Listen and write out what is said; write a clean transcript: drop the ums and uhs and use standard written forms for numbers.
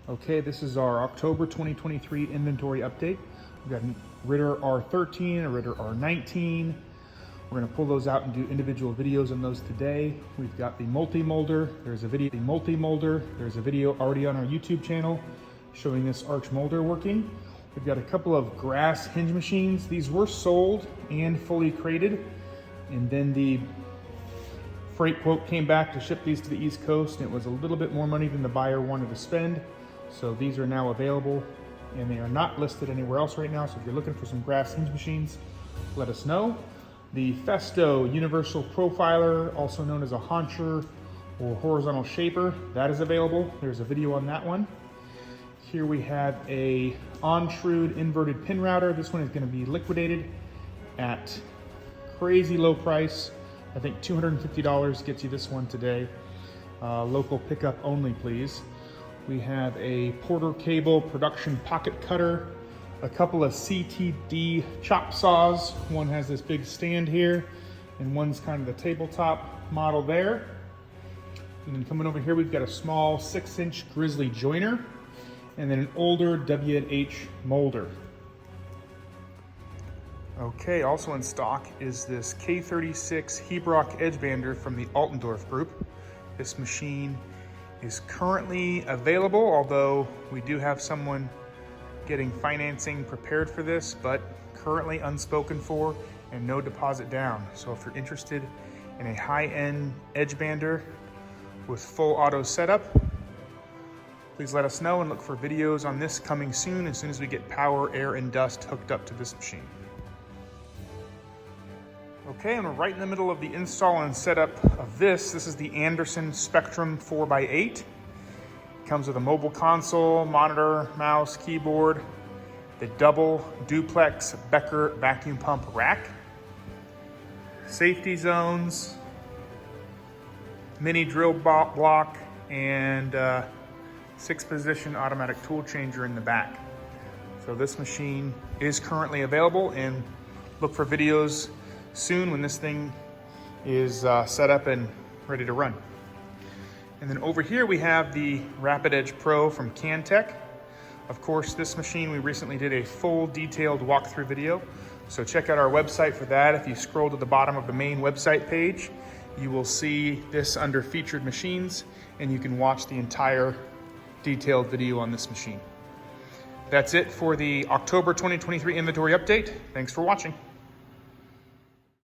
Okay, this is our October 2023 inventory update. We've got a Ritter R13, a Ritter R19. We're gonna pull those out and do individual videos on those today. We've got the multi-molder. There's a video already on our YouTube channel showing this arch molder working. We've got a couple of grass hinge machines. These were sold and fully crated, and then the freight quote came back to ship these to the East Coast, and it was a little bit more money than the buyer wanted to spend. So these are now available, and they are not listed anywhere else right now. So if you're looking for some grass hinge machines, let us know. The Festo Universal Profiler, also known as a hauncher or horizontal shaper, that is available. There's a video on that one. Here we have a Ontrude inverted pin router. This one is going to be liquidated at crazy low price. I think $250 gets you this one today. Local pickup only, please. We have a Porter Cable production pocket cutter, a couple of CTD chop saws. One has this big stand here, and one's kind of the tabletop model there. And then coming over here, we've got a small 6-inch Grizzly joiner, and then an older W&H molder. Okay, also in stock is this K36 Hebrock Edgebander from the Altendorf Group. This machine is currently available, although we do have someone getting financing prepared for this, but currently unspoken for and no deposit down. So if you're interested in a high-end Edgebander with full auto setup, please let us know and look for videos on this coming soon as we get power, air, and dust hooked up to this machine. Okay, I'm right in the middle of the install and setup of this. This is the Anderson Spectrum 4x8. It comes with a mobile console, monitor, mouse, keyboard, the double duplex Becker vacuum pump rack, safety zones, mini drill block, and 6-position automatic tool changer in the back. So this machine is currently available, and look for videos soon when this thing is set up and ready to run. And then over here we have the Rapid Edge Pro from Cantech. Of course, this machine, we recently did a full detailed walkthrough video, so check out our website for that. If you scroll to the bottom of the main website page, you will see this under featured machines, and you can watch the entire detailed video on this machine. That's it for the October 2023 inventory update. Thanks for watching.